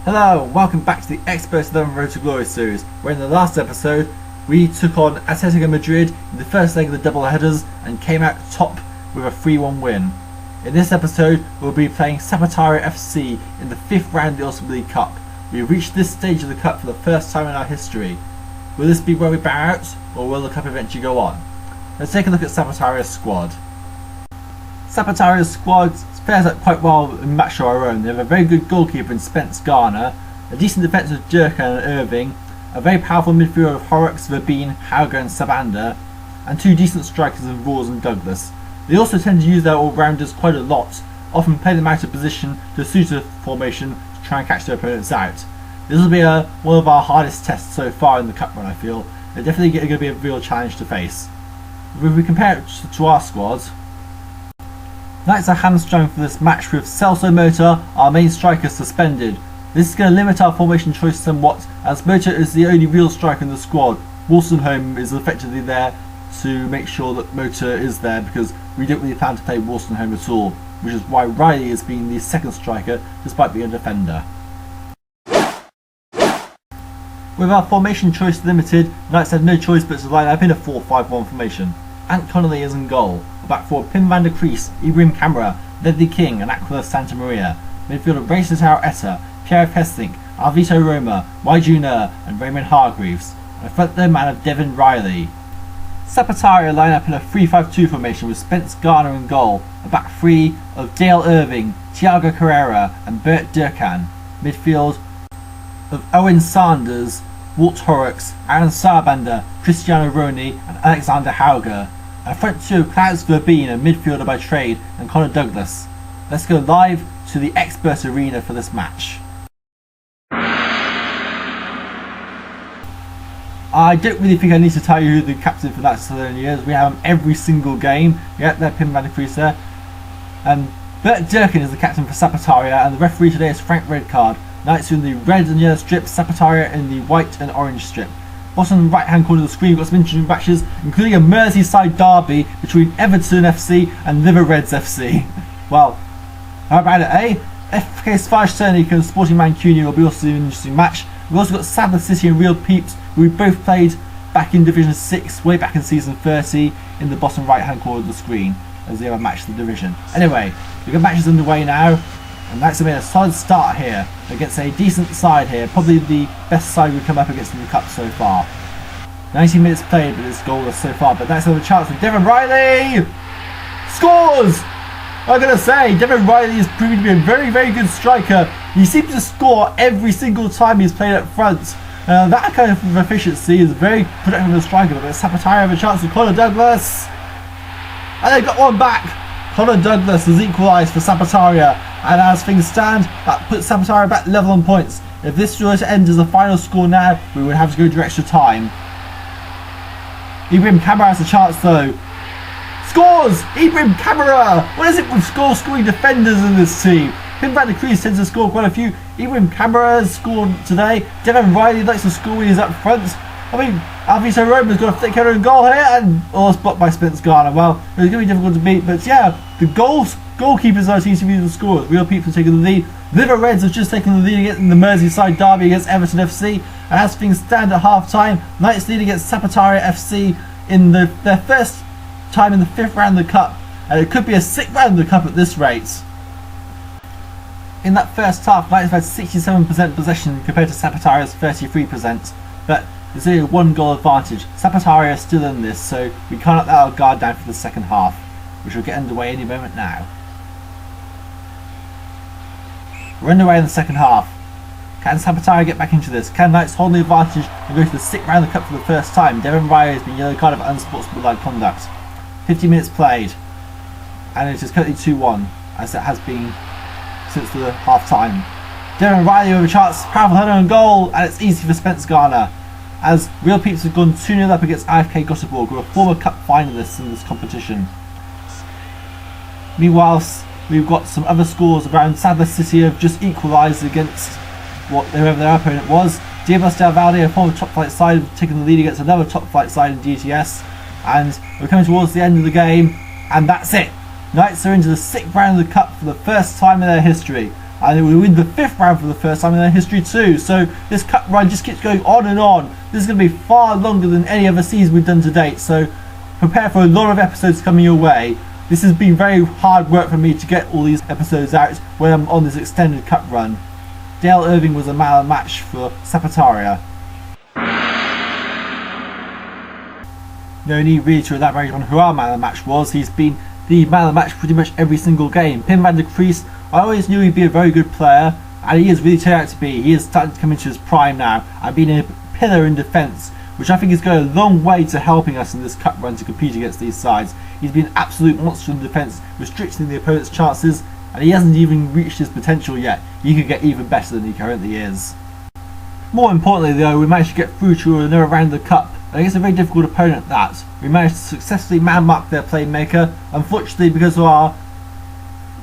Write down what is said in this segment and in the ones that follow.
Hello, welcome back to the Xpert 11 Road to Glory series, where in the last episode we took on Atletico Madrid in the first leg of the double headers and came out top with a 3-1 win. In this episode we'll be playing Sapataria FC in the 5th round of the Ultimate League Cup. We've reached this stage of the Cup for the first time in our history. Will this be where we bow out, or will the Cup eventually go on? Let's take a look at Sapataria's squad. Sapataria's squad fares up quite well in match of our own. They have a very good goalkeeper in Spence Garner, a decent defence with Durkan and Irving, a very powerful midfielder of Horrocks, Verbeen, Hauger and Sabanda, and two decent strikers in Rawls and Douglas. They also tend to use their all-rounders quite a lot, often play them out of position to suit a formation to try and catch their opponents out. This will be one of our hardest tests so far in the Cup run, I feel. They're definitely going to be a real challenge to face. If we compare it to our squad, Knights are hamstrung for this match with Celso Mota, our main striker, suspended. This is going to limit our formation choice somewhat, as Mota is the only real striker in the squad. Wolstenholme is effectively there to make sure that Mota is there, because we don't really plan to play Wolstenholme at all, which is why Reilly is being the second striker despite being a defender. With our formation choice limited, Knights had no choice but to line up in a 4-5-1 formation. Ant Connolly is in goal. A back four Pim van der Kruis, Ibrahim Qamara, Ledley King and Aquila Santa Maria. Midfielder Ray Tataw Eta, Pierre Of Hesslink, Alvito Roma, Junior and Raymond Hargreaves. And a front third man of Devin Reilly. Sapataria line up in a 3-5-2 formation with Spence Garner in goal. A back three of Dale Irving, Thiago Carrera and Bert Durkan. Midfield of Owen Sanders, Walt Horrocks, Aaron Sarbanda, Cristiano Roni and Alexander Hauger. A front two of Klaus Verbeen, a midfielder by trade, and Connor Douglas. Let's go live to the Xpert Arena for this match. I don't really think I need to tell you who the captain for that Thessalonians is. We have him every single game. Yeah, they're Pim van der Kruis there. Bert Durkan is the captain for Sapataria, and the referee today is Frank Redcard. Knights are in the red and yellow strip, Sapataria in the white and orange strip. Bottom right hand corner of the screen, we've got some interesting matches, including a Merseyside derby between Everton FC and Liver Reds FC. Well, how about it, eh? FK Svartsternik and Sporting Mancunian will be also an interesting match. We've also got Sadler City and Real Peeps, who we both played back in Division 6, way back in Season 30, in the bottom right hand corner of the screen, as they have a match for the division. Anyway, we've got matches underway now. And Knights have made a solid start here against a decent side here, probably the best side we've come up against in the Cup so far. 90 minutes played, but it's goalless so far. But Knights have a chance with Devin Reilly! Scores! I'm going to say, Devin Reilly is proving to be a very, very good striker. He seems to score every single time he's played up front. That kind of efficiency is very productive of a striker. But Sapataria have a chance with Connor Douglas. And they got one back. Connor Douglas has equalised for Sapataria, and as things stand, that puts Sapataria back level on points. If this were to end as a final score now, we would have to go to extra time. Ibrahim Qamara has a chance though. Scores! Ibrahim Qamara! What is it with scoring defenders in this team? Pim van der Kruis tends to score quite a few. Ibrahim Qamara has scored today. Devin Reilly likes to score when he's up front. I mean, Alvito Roma's got a thick header and goal here, and it's blocked by Spence Garner. Well, it's going to be difficult to beat, but yeah, the goalkeepers are seem to be the scorers. Real Peeps have taken the lead. Liver Reds have just taken the lead in the Merseyside derby against Everton FC, and as things stand at half time, Knights lead against Sapataria FC in their first time in the 5th round of the Cup, and it could be a 6th round of the Cup at this rate. In that first half, Knights have had 67% possession compared to Sapataria's 33%, but there's only a 1 goal advantage. Sapataria is still in this, so we can't let our guard down for the second half, which will get underway any moment now. We're underway in the second half. Can Sapataria get back into this? Can Knights hold the advantage and go to the 6th round of the Cup for the first time? Devin Reilly has been yellow carded for unsportsmanlike conduct. 50 minutes played, and it is currently 2-1, as it has been since the half time. Devin Reilly with a chance, powerful header and goal, and it's easy for Spence Garner, as Real Peeps have gone 2-0 up against IFK Göteborg, who are former Cup finalists in this competition. Meanwhile, we've got some other scores around. Sadler City have just equalised against whoever their opponent was. DF Del Valle, a former top flight side, have taken the lead against another top flight side in DTS, and we're coming towards the end of the game, and that's it. Knights are into the 6th round of the Cup for the first time in their history. and it will win the 5th round for the first time in their history too. So this cup run just keeps going on and on. This is going to be far longer than any other season we've done to date, so prepare for a lot of episodes coming your way. This has been very hard work for me to get all these episodes out when I'm on this extended cup run. Dale Irving was a man of the match for Sapataria. No need really to elaborate on who our man of the match was. He's been the man of the match pretty much every single game. Pim van der Kruis, I always knew he'd be a very good player, and he has really turned out to be. He is starting to come into his prime now and being a pillar in defence, which I think is going a long way to helping us in this cup run to compete against these sides. He's been an absolute monster in defence, restricting the opponent's chances, and he hasn't even reached his potential yet. He could get even better than he currently is. More importantly though, we managed to get through to another round of the cup, and against a very difficult opponent at that. We managed to successfully man-mark their playmaker. Unfortunately, because of our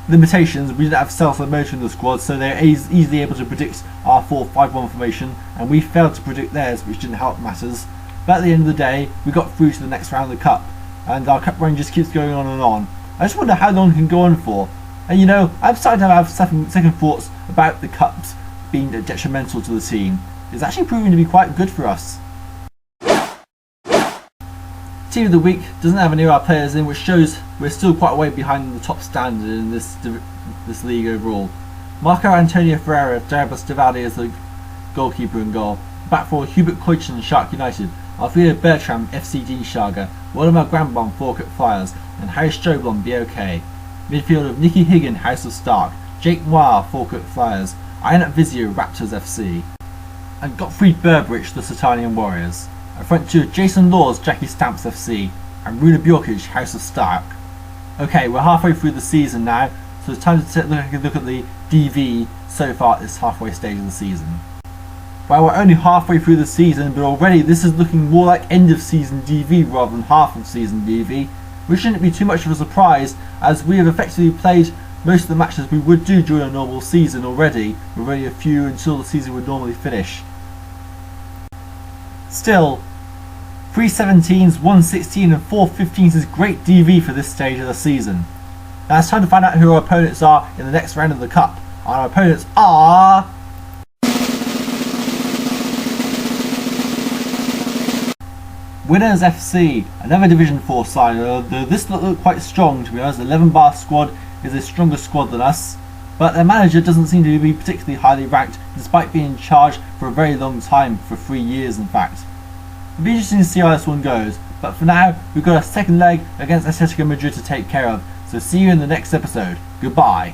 limitations, we didn't have stealth and motor in the squad, so they're easily able to predict our 4-5-1 formation, and we failed to predict theirs, which didn't help matters. But at the end of the day, we got through to the next round of the cup, and our cup run just keeps going on and on. I just wonder how long it can go on for. And you know, I'm starting to have second thoughts about the cups being detrimental to the team. It's actually proving to be quite good for us. Team of the week doesn't have any of our players in, which shows we're still quite a way behind the top standard in this league overall. Marco Antonio Ferreira, Darabas Davide as the goalkeeper in goal. Back for Hubert Koitchen, Shark United. Alfredo Bertram, FCD Sharga. Waldemar Grambon, Falkirk Flyers. And Harry Stroblon, BOK. Midfield of Nicky Higgin, House of Stark. Jake Moir, Falkirk Flyers. Ian Vizio, Raptors FC. And Gottfried Berberich, the Satanian Warriors. A front two, Jason Laws, Jackie Stamps FC, and Runa Bjorkic, House of Stark. Okay, we're halfway through the season now, so it's time to take a look at the DV so far at this halfway stage of the season. Well, we're only halfway through the season, but already this is looking more like end of season DV rather than half of season DV, which shouldn't be too much of a surprise, as we have effectively played most of the matches we would do during a normal season already, with only a few until the season would normally finish. Still, 3 17s, 1 16 and 4 15s is great DV for this stage of the season. Now it's time to find out who our opponents are in the next round of the cup. And our opponents are... Winners FC, another Division 4 side, although this looked quite strong to be honest. The 11 bar squad is a stronger squad than us, but their manager doesn't seem to be particularly highly ranked despite being in charge for a very long time, for 3 years in fact. It'll be interesting to see how this one goes, but for now we've got a second leg against Atletico Madrid to take care of, so see you in the next episode. Goodbye.